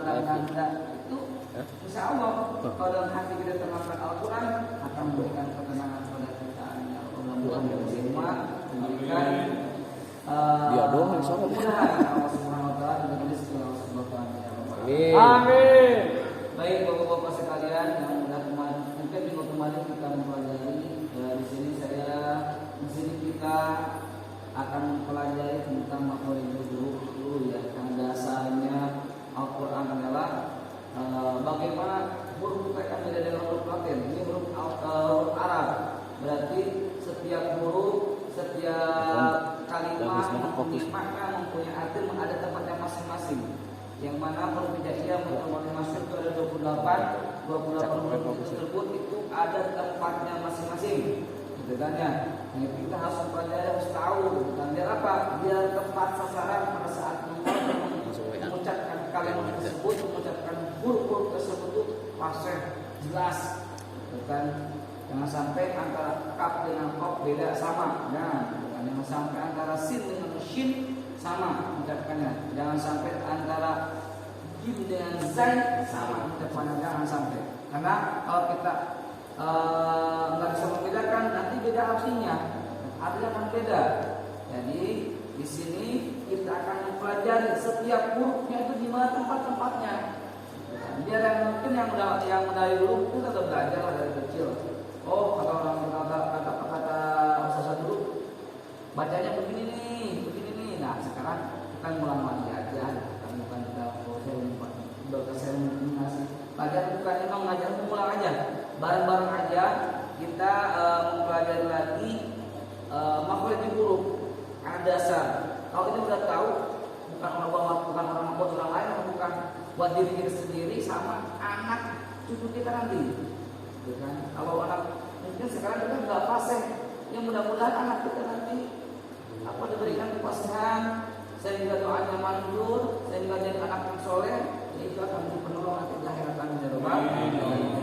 tanda-tanda itu insya Allah kalau dalam hati kita terapkan Al-Quran akan memberikan ketenangan pada kita. Mudah-mudahan dari semua memberikan dia doang yang sholat. Allah Subhanahu Wa Taala dan rezeki Allah Subhanahu Wa Taala. Amin. Baik bapak-bapak sekalian yang mungkin minggu kemarin kita mempelajari di sini kita akan mempelajari tentang makhluk dulu ya, yang dasarnya Al-Quran adalah bagaimana huruf mereka beda dengan huruf Latin. Ini huruf Arab, berarti setiap huruf, setiap kalimat mempunyai makna, mempunyai arti, ada tempatnya masing-masing. Yang mana huruf hijaiyah menurut masyhur itu ada 28 huruf tersebut itu ada tempatnya masing-masing. Bedanya, kita harus mempelajari, harus tahu. Dan biar apa? Biar tepat sasaran pada saat mengucapkan kalimat tersebut, mengucapkan huruf tersebut itu fasih, jelas. Bukan jangan sampai antara kaf dengan qaf beda sama. Nah, jangan sampai antara sin dengan shin sama mengucapkannya. Jangan sampai antara jim dengan zain sama mengucapkannya. Jangan sampai. Karena kalau kita nggak bisa membedakan, nanti beda artinya akan beda. Jadi di sini kita akan mempelajari setiap hurufnya itu di mana tempat-tempatnya. Biar yang mungkin yang dari dulu itu kita belajar dari kecil. Oh, kalau orang kata bahasa dulu bacanya begini nih. Nah sekarang kita ngulang lagi aja. Bukan kita belajar bukan emang ngajar, ngulang aja. Bareng-bareng aja kita mempelajari lagi makhluk huruf ada dasar. Kalau kita udah tahu, bukan orang buat orang lain, bukan buat diri kita sendiri sama anak cucu kita nanti. Bukan? Kalau anak mungkin sekarang kita nggak fasih, yang mudah-mudahan anak kita nanti diberikan kefasihan, sehingga doanya manjur, sehingga jadi anak yang soleh, itu akan menjadi penolong nanti di akhirat amin ya rabbal alamin.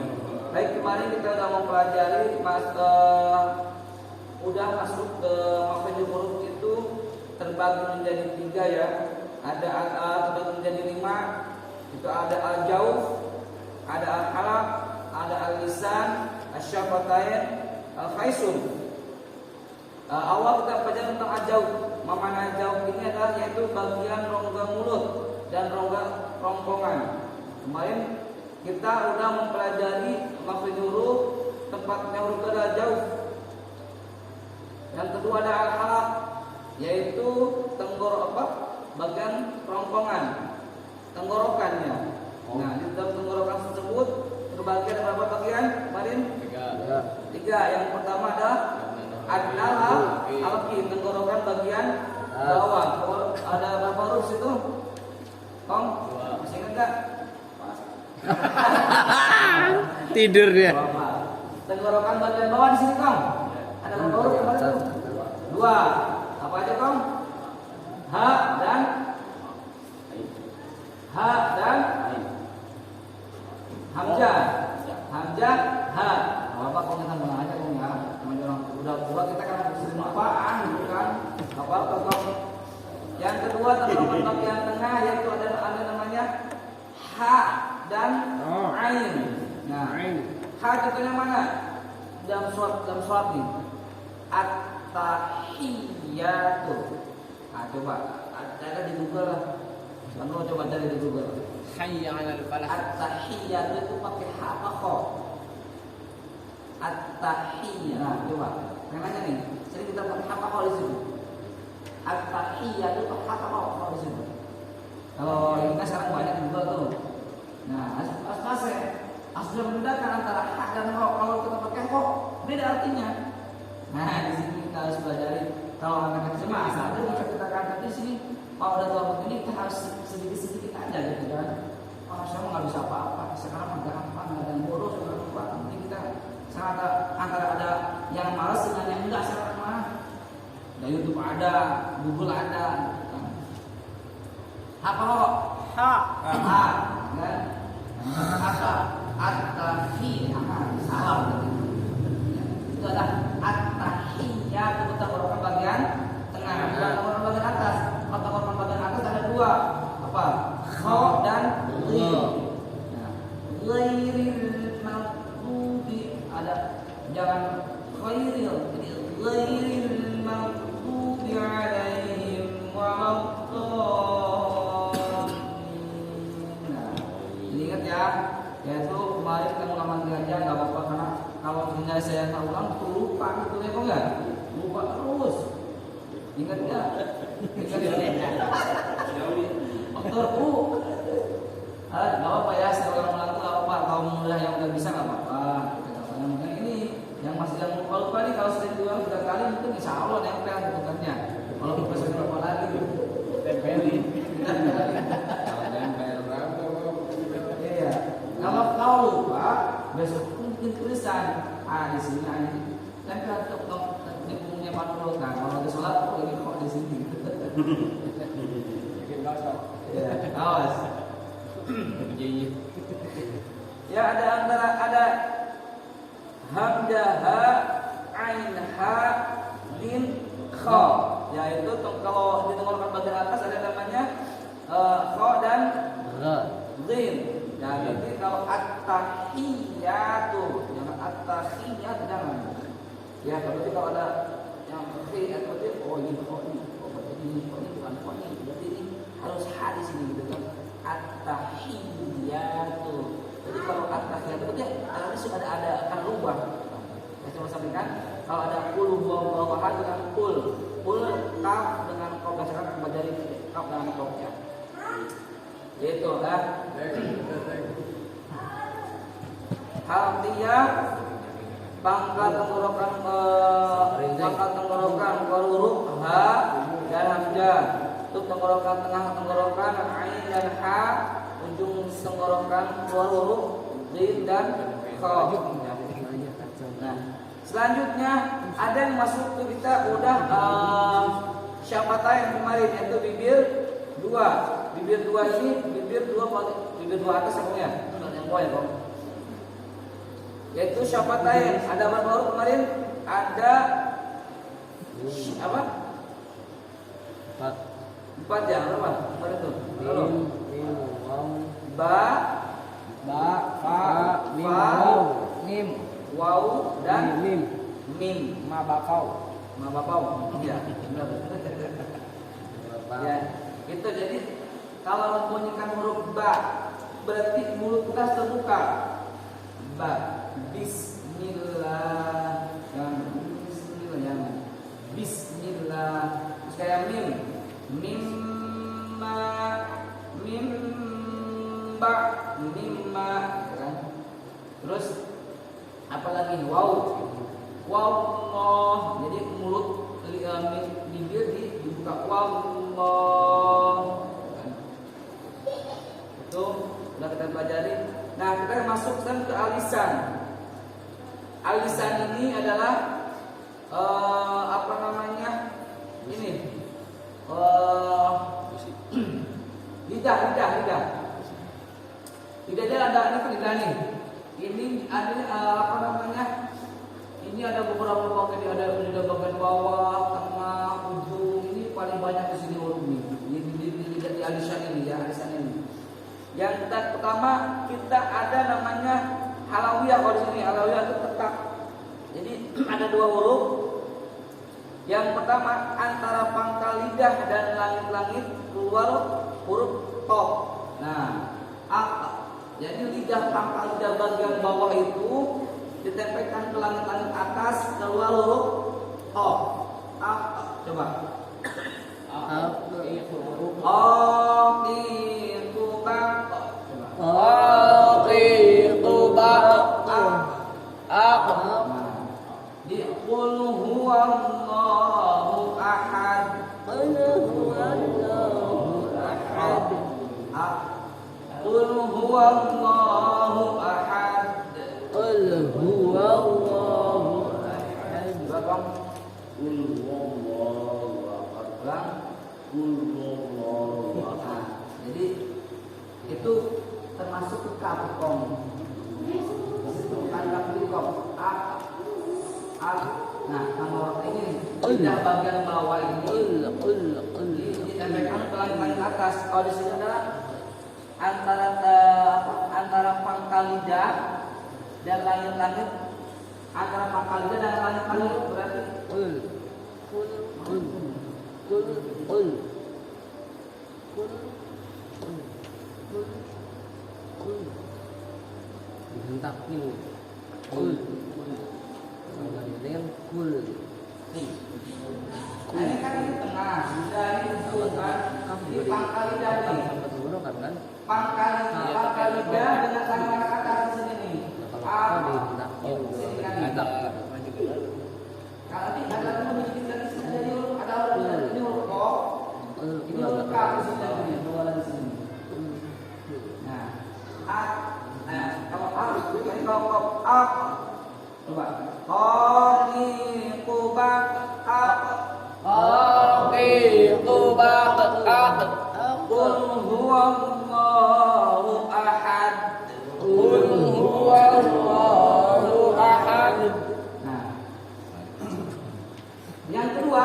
Baik, kemarin kita sudah mempelajari udah masuk ke makhluk huruf itu terbagi menjadi 3 ya. Ada terbagi menjadi 5. Itu ada al-jauf, ada al-halaq, ada al-lisan, asy-syafatain, al-khaisun. Awal kita pelajari tentang al-jauf. Mana jauf ini adalah yaitu bagian rongga mulut dan rongga rongkongan. Kemarin kita sudah mempelajari makhluk huruf, tempatnya huruf adalah jauf. Yang kedua ada al-halaq, yaitu bagian rongkongan, tenggorokannya. Nah, di dalam tenggorokan tersebut terbagi ada berapa bagian? Kemarin 3. Yang pertama adalah adnal alqi, tenggorokan bagian bawah. Ada berapa huruf situ? Kong? Masih ingat enggak? Tidur dia. Tenggorokan bagian bawah di sini, Kong. Ada berapa huruf kemarin itu? 2. Apa aja, Kong? H dan hamzah. Hamzah, H. Apa Kong kita mulai aja, Kong ya. Orang udah kita kan sering apaan gitu kan? Apa Kong? Yang kedua tenggorokan bagian tengah yaitu ada namanya H dan Ain. Nah, H contohnya mana? Dalam surat nih. At-tahiyyatu. Nah, coba ada di Google lah. Kamu coba cari di Google. Hayya 'alal falah. At-tahiyyatu itu pakai H apa kho? At-tahiyyah. Nah, coba. Yang nanya nih, sering kita pakai H apa kho di situ? At-tahiyyatu itu H apa kho di situ? Kalau kita sekarang banyak di Google tuh. Nah, asal membedakan antara H dan kho. Kalau kita pakai kho, beda artinya. Nah, di sini kita harus pelajari. Kalau anak kecil mah asal aja bisa kita katakan di sini. Kalau udah tua begini kita harus sedikit-sedikit aja gitu kan. Oh, saya nggak bisa apa-apa. Sekarang ada apa? Nggak ada yang bodoh, sudah lupa. Nanti kita antara ada yang malas dengan yang enggak sekarang mah. Ada YouTube ada, Google ada. Apa kok? Kan? Apa? At-tahiyyah. Salah berarti. Itu ada at-tahiyyah itu tenggorokan bagian tengah, tenggorokan bagian atas. Tenggorokan bagian atas ada 2. Apa? Kho dan ri. Yaitu kemarin kan ulangan aja nggak apa-apa karena kalau misalnya saya nggak ulang tuh lupa gitu ya kok nggak? Lupa terus. Ingat nggak? Ingat nggak? Dokter Bu, nggak apa-apa ya saya ulang tuh nggak apa-apa. Kalau mudah yang udah bisa nggak apa-apa. Yang mungkin ini yang masih yang lupa nih kalau sering diulang 3 kali mungkin insya Allah nempel bentuknya. Kalau kita sering lupa lagi, tempelin. Iya. Kalau lupa besok mungkin tulisan di sini ini tempel untuk punya patrol. Nah kalau ada sholat kok ini kok di sini. Bikin gosok. Ya, awas. Ya ada hamzah ha ain ha din kha, yaitu kalau ditenggorokan bagian atas ada namanya kha dan ghin. Ya, jadi kalau at-tahiyatu jangan at-tahiyat jangan. Ya, kalau ada yang fi atau dia ini bukan ini berarti ini harus hadis ini gitu kan. At-tahiyatu. Jadi kalau at-tahiyatu berarti harus ada akan rubah. Saya cuma sampaikan kalau ada qul huwallahu ahad dengan qul kaf dengan qaf misalkan dari kaf dengan qaf ya. Itu Hamzah pangkat tenggorokan huruf ha dan hamzah. Untuk tenggorokan tengah tenggorokan ain dan ha, ujung tenggorokan keluar huruf ghin dan kha. Nah, selanjutnya ada yang masuk ke kita udah syafatain kemarin yaitu bibir dua. Bibir dua ini bibir dua atas ya, yang bawah ya, Bang. Yaitu syafatain. Ada berapa huruf kemarin? Ada apa? 4 ya, berapa? Kemarin tuh. Halo. Ba, fa, mim, waw dan mim. Mabapau. Iya, benar. Ya, itu jadi kalau membunyikan huruf ba berarti mulut kita terbuka. Ba, bismillah, bismillah. Terus kayak mim, mimma, kan? Terus apalagi wow, jadi mulut bibir dibuka wallah. Itu sudah kita pelajari. Nah, kita masuk ke alisan. Alisan ini adalah apa namanya? Ini lidah. Lidahnya ada lidah nih. Ini ada apa namanya? Ini ada beberapa bagian, ada lidah bagian bawah, tengah, ujung. Ini paling banyak di sini huruf ini. Di alisan ini, ya alisan ini. Yang pertama kita ada namanya halawiyah. Kalau di sini halawiyah itu tetap. Jadi ada 2 huruf. Yang pertama antara pangkal lidah dan langit-langit keluar huruf to. Nah, jadi lidah pangkal lidah bagian bawah itu ditempelkan ke langit-langit atas keluar huruf to. Coba. Di qul huwallahu ahad. Qul huwallahu ahad. Qul huwallahu ahad. Qul huwallahu ahad. Qul huwallahu ahad. Jadi itu termasuk ke kapkong. Tangkap di kop. Nah, kalau ini lidah bagian bawah ini ditempelkan ke langit atas. Kalau di sini adalah antara pangkal lidah dan langit-langit, antara pangkal lidah dan langit-langit berarti Akil. Kul. Dengan kul. Ini kan di tengah, dari itu kan di pangkal lidah nih. Pangkal lidah dengan tangan atas di sini nih. Sini kan nih. Kalau di ada teman di dari sini ada huruf ini huruf ko. Ini huruf k di sini nih, dua di sini. Nah, kalau ini kalau coba. Qubak Qul huwallahu ahad. Nah, yang kedua,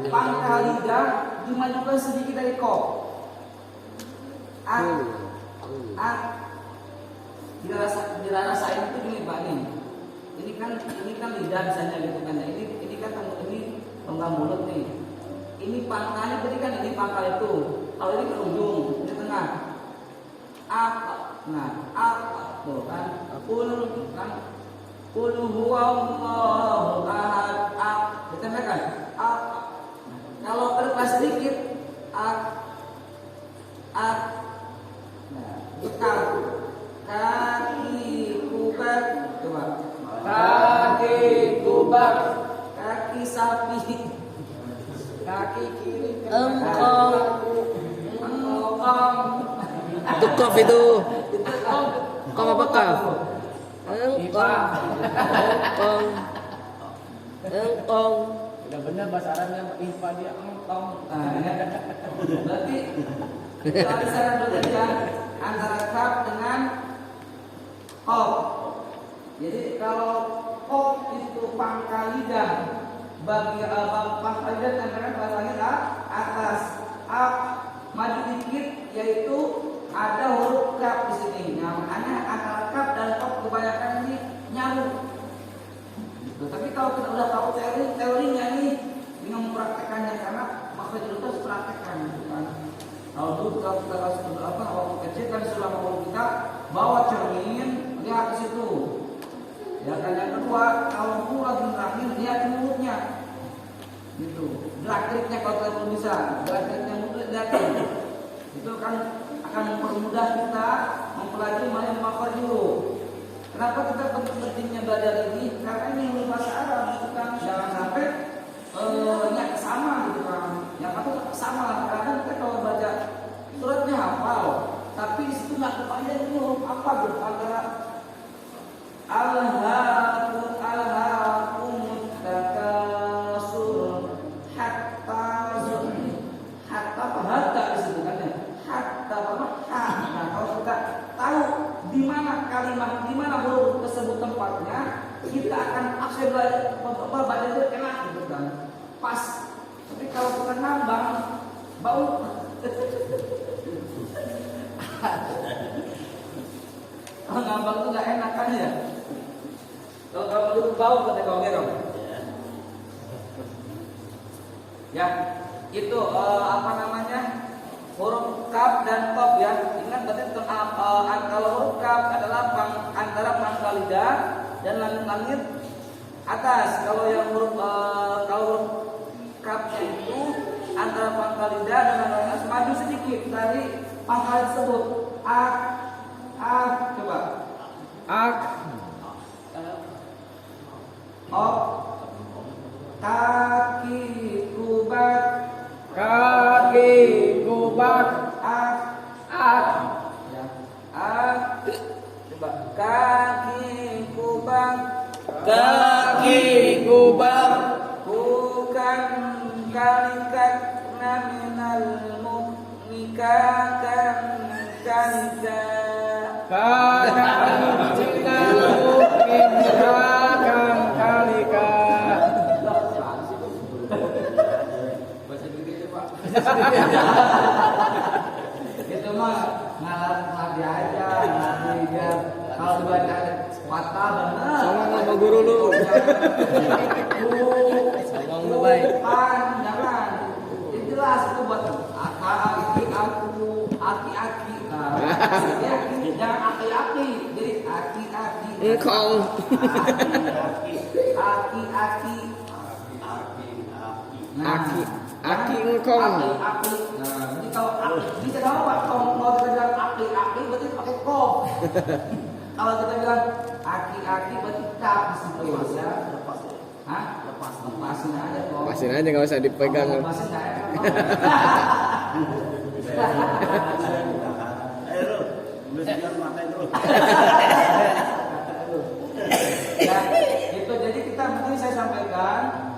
pangkal lidah dimajukan sedikit dari qaf. Dirasain itu gini Pak nih. Ini kan lidah misalnya gitu kan. Ini kan rongga mulut nih. Ini pangkalnya tadi kan ini pangkal itu. Kalau ini ke ujung, di tengah. Tuh kan. Qul huwallahu ahad. Ditambah kan? Kalau ke depan sedikit Nah, bekal. Kaki kubak. Coba. Kaki kubak. Kaki sapi. Kaki kiri. Engkong. Itu kof itu. Kong apa kaf? Engkong. Udah benar bahasa Arabnya IPA dia engkong. Berarti kalau misalnya berbeda antara kaf dengan qaf. Jadi kalau qaf itu pangkal lidah, bagi pangkal lidah antara bahasanya atas, maju dikit yaitu ada huruf kaf di sini. Nah, makanya antara kaf dan qaf kebanyakan ini nyambung. Gitu. Tapi kalau kita udah tahu teorinya nih, bingung mempraktekannya karena makhraj itu harus praktekkan, gitu kan. Kalau dulu kalau kita waktu kecil kan selama kita bawa cermin lihat ke situ. Ya kan yang kedua, kalau guru lagi nerangin lihat di mulutnya. Gitu. Gerak-geriknya kalau kita belum bisa, gerak-geriknya mulut lihatin. Itu kan akan mempermudah kita mempelajari mana makhraj dulu. Kenapa kita pentingnya belajar ini? Karena ini bahasa Arab, gitu kan. Jangan sampai nyak sama gitu kan. Yang apa sama. Kadang kita kalau baca suratnya hafal, tapi di situ nggak kepanjang ini huruf apa gitu antara alhaakumut takasur hatta disebutkannya hatta apa? Nah, kalau kita tahu di mana kalimat, di mana huruf tersebut tempatnya, kita akan akses baca itu enak gitu kan, pas. Tapi kalau kita nambang bau. Kalau ngambang itu nggak enak kan ya. Kalau itu bau kata kau gerong. Ya, itu apa namanya, huruf kaf dan qaf ya. Ingat berarti kalau huruf kaf adalah antara pangkal lidah dan langit-langit atas. Kalau yang huruf kafnya itu antara pangkal lidah dan langit atas maju sedikit dari pangkal tersebut. Coba. Kaki kubak. Coba. Kaki kubak. Bukan kalikat minal mu'mikakan kalika. Itu mah ngalar aja, ngalar. Kalau dibaca patah benar. Sama sama guru lu. Ngomong baik. Jangan. Itu jelas itu buat aki-aki. Aki-aki. Jangan aki-aki. Jadi aki-aki. Engkong. Aki. Aki engkong. Aki. Nah, jadi kalau aki bisa tahu Pak, kalau kita bilang aki berarti pakai kop. Kalau kita bilang aki berarti kap di situ Mas ya. Lepasin aja kok. Lepasin aja nggak usah dipegang. Lepasin enggak ya? Ya, itu jadi kita mungkin saya sampaikan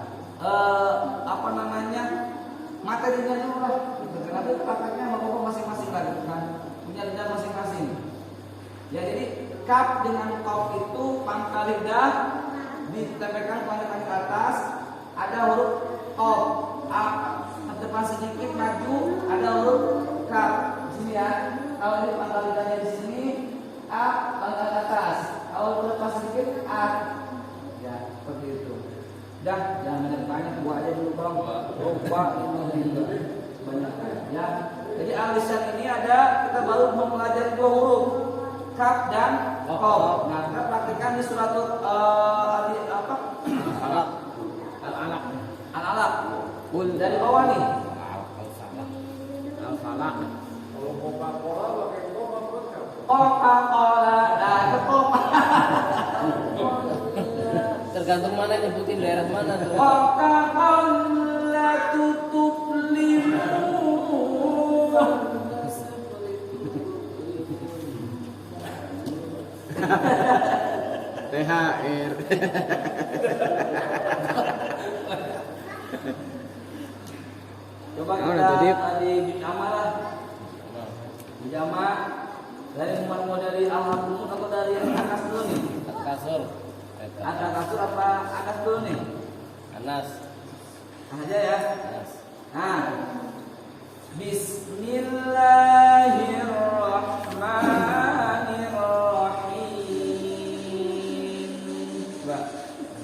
materinya dulu lah. Nanti prakteknya bapak masing-masing lagi kan, punya lidah masing-masing. Ya jadi kap dengan kop itu pangkal lidah ditempelkan pada kaki atas, ada huruf kop, a ke depan sedikit maju, ada huruf kap di sini ya. Kalau ini pangkal lidahnya di sini, a pangkal atas. Kalau ke depan sedikit a, ya seperti itu. Dah, jangan banyak, buat aja dulu bang. Buat ini juga banyak ya. Jadi alisan ini ada, kita baru mempelajari dua huruf kaf dan kop. Nah, kita praktikkan di surat apa? Al-Alaq. Dari bawah nih. Al-Falaq. Coca-Cola, nah itu Coca. Tergantung mana nyebutin daerah mana tuh. Coca-Cola tutup limun. THR. Coba kita di jama lah. Di jama dari mau dari alhamdulillah atau dari anas dulu nih? Kasur. Ada kasur apa anas dulu nih? Anas. Aja ya. Anas. Nah, Bismillahirrahmanirrahim. Coba.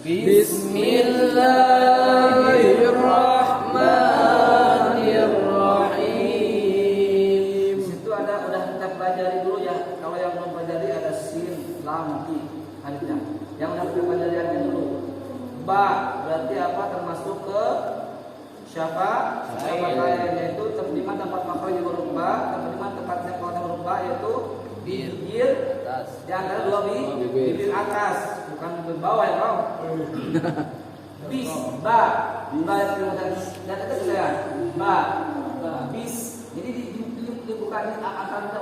Bismillahirrahmanirrahim. Di situ ada udah kita pelajari dulu ya. Kalau yang belum pelajari ada sin, lam, ti, alifnya. Yang udah kita pelajari aja dulu. Ba berarti apa? Termasuk ke siapa? Siapa kayaknya itu di mana tempat makhraj huruf ba, di mana tempatnya keluar huruf ba yaitu bibir Atas. di antara dua bibir atas, bukan bibir bawah ya bang. Bis ba itu dan itu saya ba bis. Jadi bukan antara kita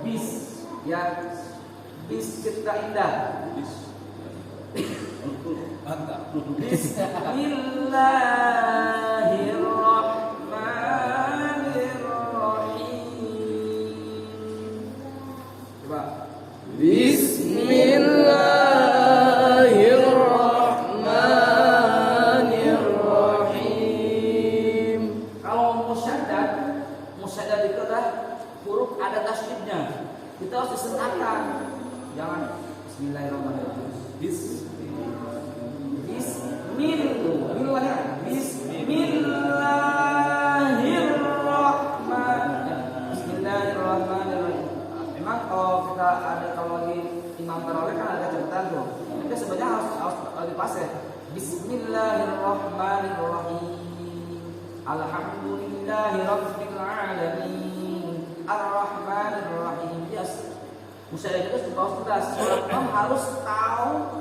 bis ya, bis cipta indah. Bismillahirrahmanirrahim. Coba. Bismillahirrahmanirrahim. Kalau musyaddad itu adalah huruf ada tasydidnya. Kita harus disertakan. Jangan Bismillahirrahmanirrahim. Bismillahirrahmanirrahim. Memang kalau kita ada kalau lagi imam tarawih kan ada catatan tuh. Tapi sebenarnya harus dipasang. Bismillahirrahmanirrahim. Alhamdulillahirabbil alamin. Ar-Rahmanirrahim. Yes. Musyadah itu sudah harus tahu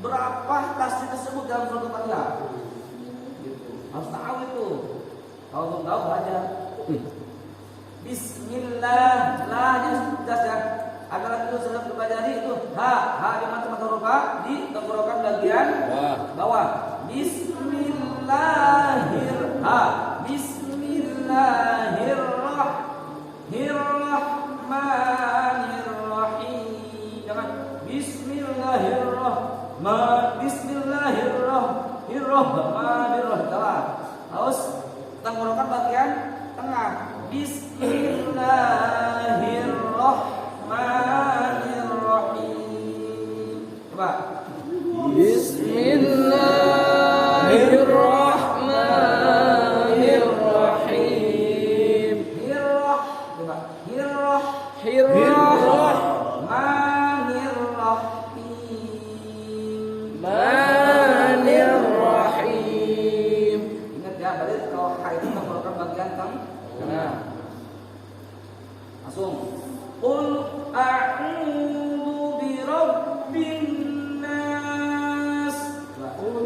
berapa tasdid tersebut dalam surat Al-Fatihah. Harus tahu itu. Kalau belum tahu baca. Bismillah, lahnya sudah ya. Ada lagi itu sudah pelajari itu ha di mana huruf ha di tenggorokan bagian bawah. Bismillahirrahmanirrahim. Jangan Bismillahirrahmanirrahim. Harus tenggorokan bagian tengah. Bismillahirrahmanirrahim. Coba. Bismillahirrahmanirrahim. Hirrahmanirrahim. Langsung. Qul a'udzu birabbin nas.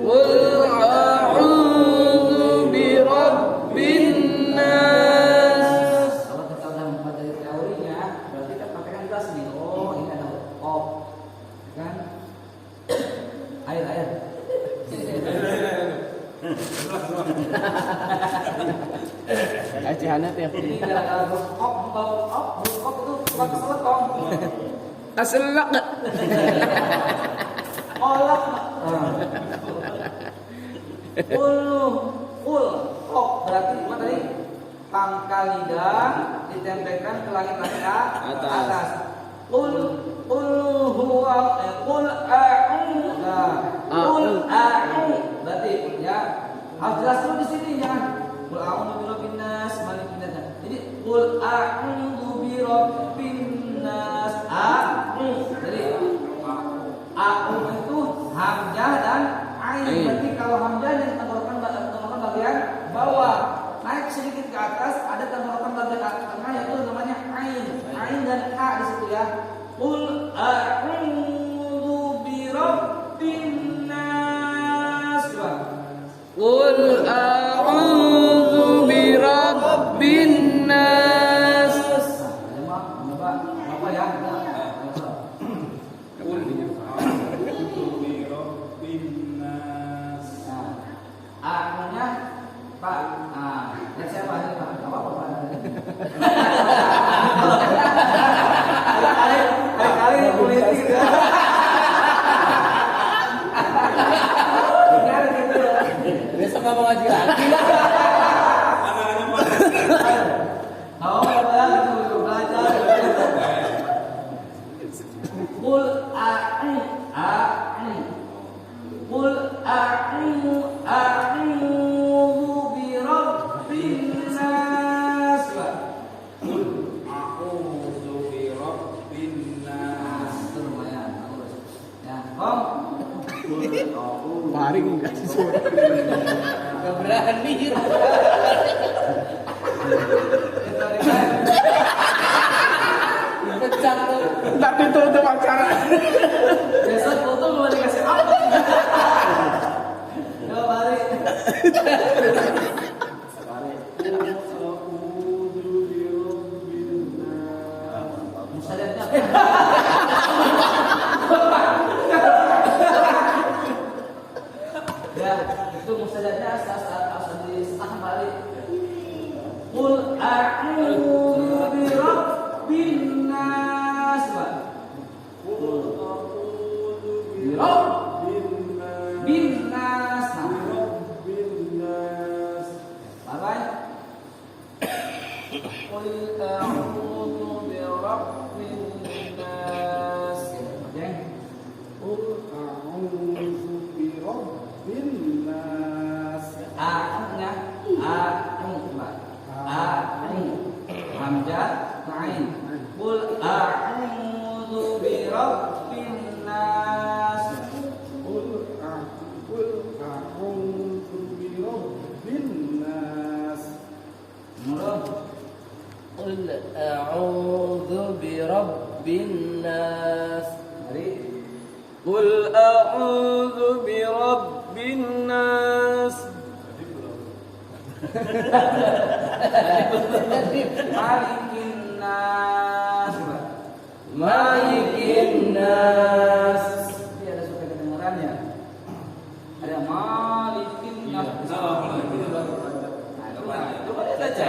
Qul a'udzu birabbin nas. Kalau kita udah mempelajari teorinya, berarti kita praktekkan jelas nih. Oh, ini ada op, kan? Air. Acihannya teh. Ini gara-gara op itu bukan keselekong. Aselak. Olak. Ul berarti apa tadi? Pangkal lidah ditempelkan ke langit-langit atas. Qul huwa qul a'udzu. Berarti ya harus jelas dulu di sini jangan qul a'udzu birabbin nas malikin nas. Jadi qul a'udzu birabbin nas. Jadi itu hamzah dan ain. Berarti kalau hamzah yang tenggorokan bagian bawah, naik sedikit ke atas ada tenggorokan bagian tengah yaitu namanya ain. Ain dan a di situ ya. Qul a'udzu birabbin nas. Qul a'udzu birabbin nas. Apa ya? A-nya Pak. Ya siapa ini Pak? Enggak apa-apa Pak. Kali politik. Besok nggak mau ngaji lagi. Oh, betul belajar. Qul Qul a'udzu birabbin nas. Qul a'udzu birabbin nas. Itu lumayan. Ya, Om. Paring kasih suara. Gak berani. Pecah tuh. Entar ditutup acara. Besok foto mau dikasih apa? Yo balik. Mustajabnya. Ya, itu mustajabnya asal di setengah balik. Qul a'udzu birabbin nas. Bin nas. Bye. Qul a'udzu birabbin nas. Oke. Qul a'udzu birabbin nas. A-nya hamzah ain. Qul a'udzu birabbin nas. Qul a'udzu birabbin nas. Qul a'udzu birabbin nas. Qul a'udzu birabbin nas. Malikin nas. Malikin nas. Ini ada suka kedengarannya. Ada malikin nas. Coba lihat aja.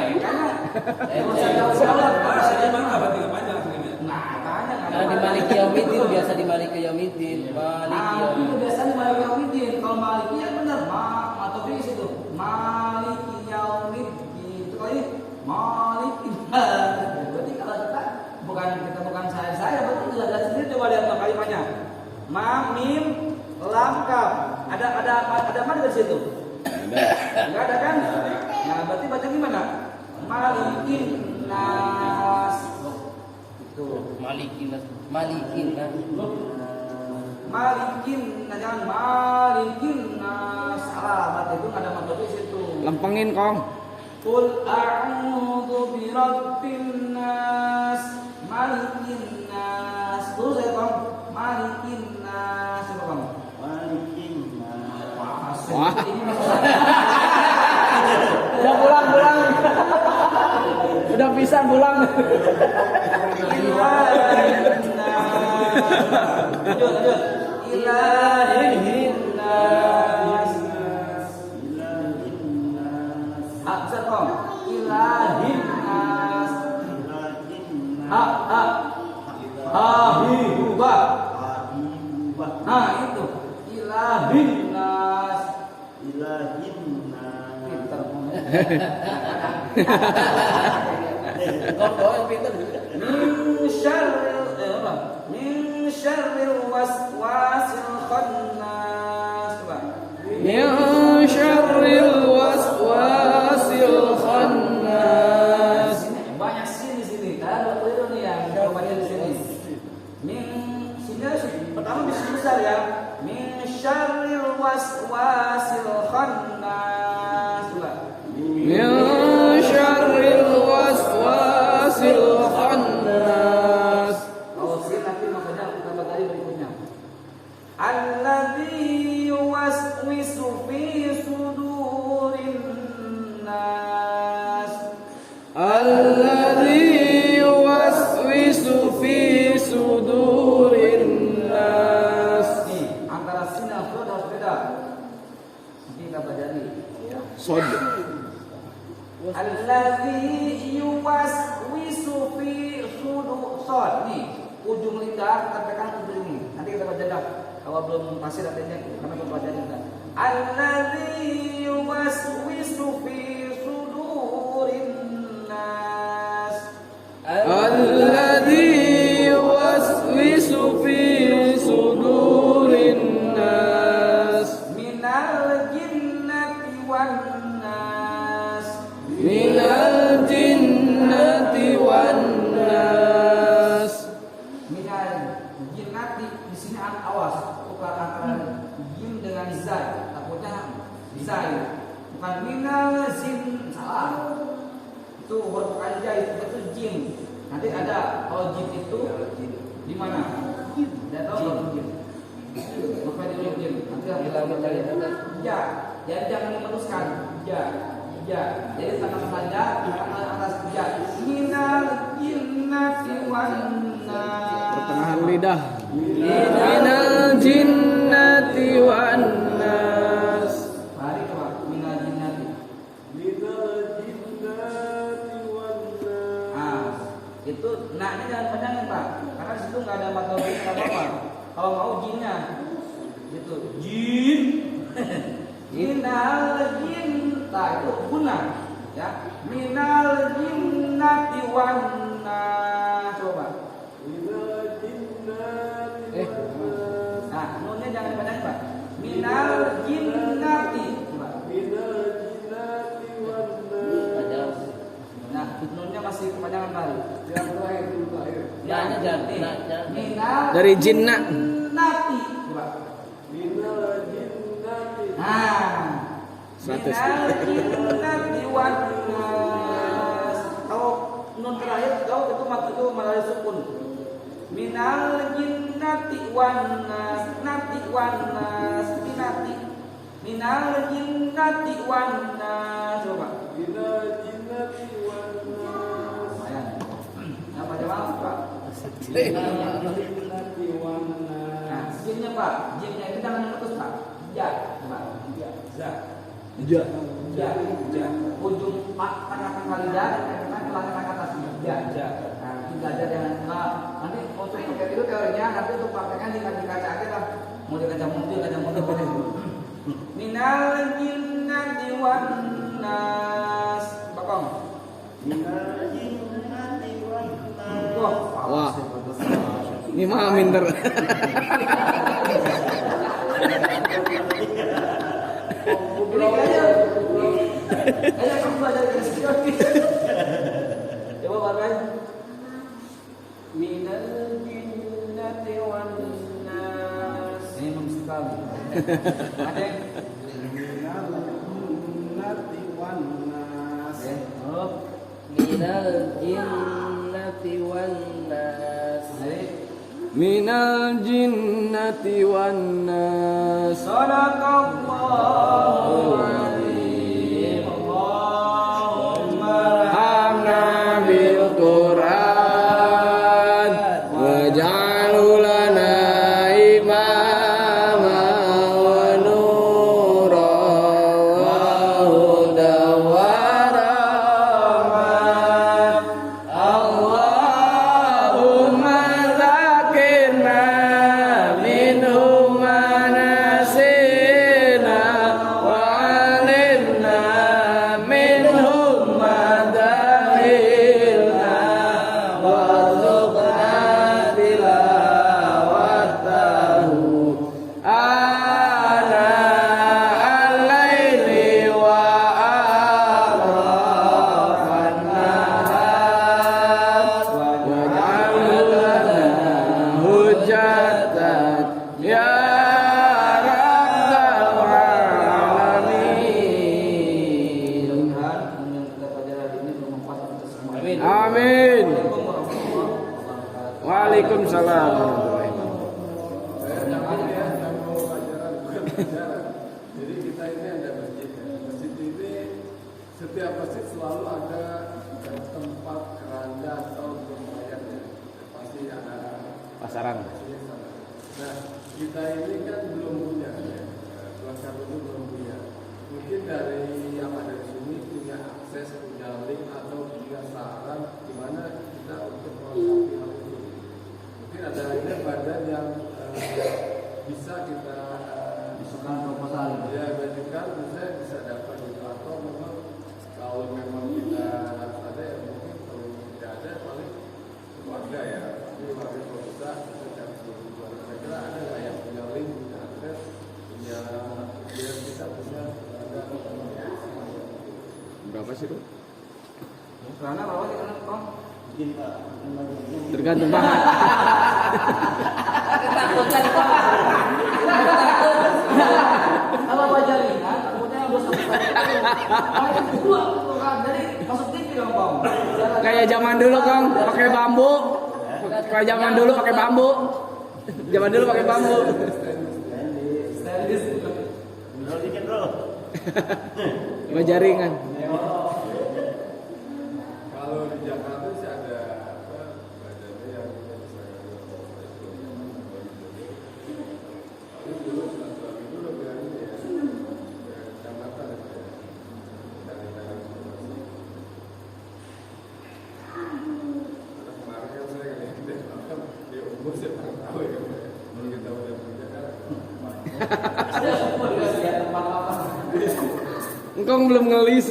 Nah, di Maliki Yaumiddin biasa di Maliki Yaumiddin. Maliki Itu Yaumiddin. biasanya Maliki Yaumiddin. Kalau Maliki yang benar, atau di situ Maliki Yaumiddin. Itu kali Maliki. Berarti kalau kita bukan saya, berarti jelas sendiri. Coba lihat kalimatnya. Ma mim lam kaf. Ada mana di situ? Enggak ada kan? Nah, berarti baca gimana? Malikin nas. Itu. Malikin nas. Malikin nas. Malikin, jangan malikin nas. Salah, berarti itu nggak ada maksud di situ. Lempengin kong. Qul a'udzu birabbin nas, malikin nas. Terus ya Bang, malikin nas. Coba Bang. Malikin nas. Wah. Udah pulang. Udah bisa pulang. Lanjut. Ilahin nas. Bisa Bang. Ilahin nas. Habibah. Nah itu ilahin nas. Pintar Kok yang pintar? min syarril waswasil khannas. Min syarril waswasil khannas. Banyak sini sini. Ada keliru nih yang jawabannya di sini. Min sini pertama di sini besar ya. Min syarril waswasil khannas. Min syarril waswasil khannas. Kalau sini nanti makanya kita tadi berikutnya. Alladzi yuwaswisu fi sudurin nas. Alladzi yuwaswisu fi sudurin nas. Nih, antara sini dan sud harus beda. Nanti kita pelajari. Ya. Sod. Alladzi yuwaswisu fi sudur. Sod nih, ujung lidah kita pegang ujung ini. Nanti kita pelajari. Kalau belum pasti artinya karena belum pelajari kita. Alladzi yuwaswisu fi sudurin nas. Alladzi yuwaswisu fi sudurin nas. Minal jinnati wan nas. Minal jinnati wan nas. Minal jinnati di sini awas tukar antara jim dengan zai. Takutnya zai bukan minal zin, salah. Itu huruf anjay itu jim. Nanti ada kalau jim itu di mana? Tidak tahu kalau jim. Maka dulu jim. Nanti kita cari. Ya, jadi jangan diteruskan. Ya. Jadi tangan saja, tangan atas ya. Minal jinnati wan nas. Pertengahan lidah. Minal jinnati wan nas. Mari coba minal jinnati. Itu naknya jangan panjangin Pak, karena di situ nggak ada mata nggak apa-apa. Kalau mau jinnya, gitu. Jin. Minal jinta itu guna, ya. Minal jinnati wan nas. Coba. Nah, nunnya jangan panjangin Pak. Minal jinnati. Coba. Nah, nunnya masih kepanjangan kali. Yang terakhir. Nanya jangan. Minal Dari jinna. jinnati. Coba. Nah, 100. minal jinnati wan nas. Kalau nun terakhir kau itu maksud itu malah sukun. Minal jinnati wan nas, nati wan nas, minati. Minal jinnati wan nas. Coba. Ayan. Apa jawab Pak? Nah, jinnya Pak, jinnya itu jangan putus Pak. Ja, Pak. Ja. Ja. Ujung tengah lidah dan tengah atas. Ja. Nah, tidak ada jangan salah. Nanti untuk pakai itu teorinya, nanti untuk prakteknya di kaca aja lah. Mau di kaca mobil boleh. Minal jinnati wan nas. Bakong. Wah. Ini mah minter. Ini kayaknya kamu belajar dari coba pakai. Minal jinnati wan nas. Ini belum sekali. Ada yang minal jinnati wan nas. Minal jinnati wan nas. Sadaqallahu azim. Allahumma Hamna bil Qur'an waj'alhu lana imama wa nura wa hudan wa rahmah. Allahumma zakirna minhu ma nasina wa alimna minhu ma jahilna warzuqna tilawatahu ana al-laili wa atrafan nahar waj'alhu lana hujjatan ya rabbal alamin. Tuhan, yang kita pelajari ini bermanfaat untuk semua. Amin. Amin. Assalamualaikum warahmatullahi wabarakatuh. Waalaikumsalam warahmatullahi wabarakatuh. Jadi kita ini ada masjid. Masjid ini setiap masjid selalu ada tempat keranda atau bermayat ya. Pasti ada. Pasaran. Nah, kita ini kan belum punya ya. Keluarga itu belum punya. Mungkin dari yang ada di sini punya akses, punya link atau punya saran di mana kita untuk melengkapi hal itu. Mungkin ada ini badan yang bisa kita Bisukan proposal. ya bajukan bisa dapat itu atau memang kalau memang kita harus ada ya mungkin kalau tidak ada paling keluarga ya tapi warga kalau bisa kita cari keluarga. Saya kira ada nggak yang punya link, punya akses, punya biar kita punya ada Berapa sih, Bro? Karena berapa sih kan, Bro? Tergantung Bang. Ketakutan Pak. Kalau baca ringan, takutnya udah sampai paling kedua kan jadi masuk TV dong, Bang. Kayak zaman dulu, Kang, pakai bambu. Kayak zaman dulu pakai bambu. Zaman dulu pakai bambu. Stainless. Bajaringan. kalau di Jakarta sih ada apa badannya yang bisa tapi dulu satu dulu bilang ini ya kecamatan ya dari informasi kemarin kan saya lihat di umur saya tak tahu ya kalau kita udah punya kan Ada semua dikasih tempat apa? Engkau belum ngelis.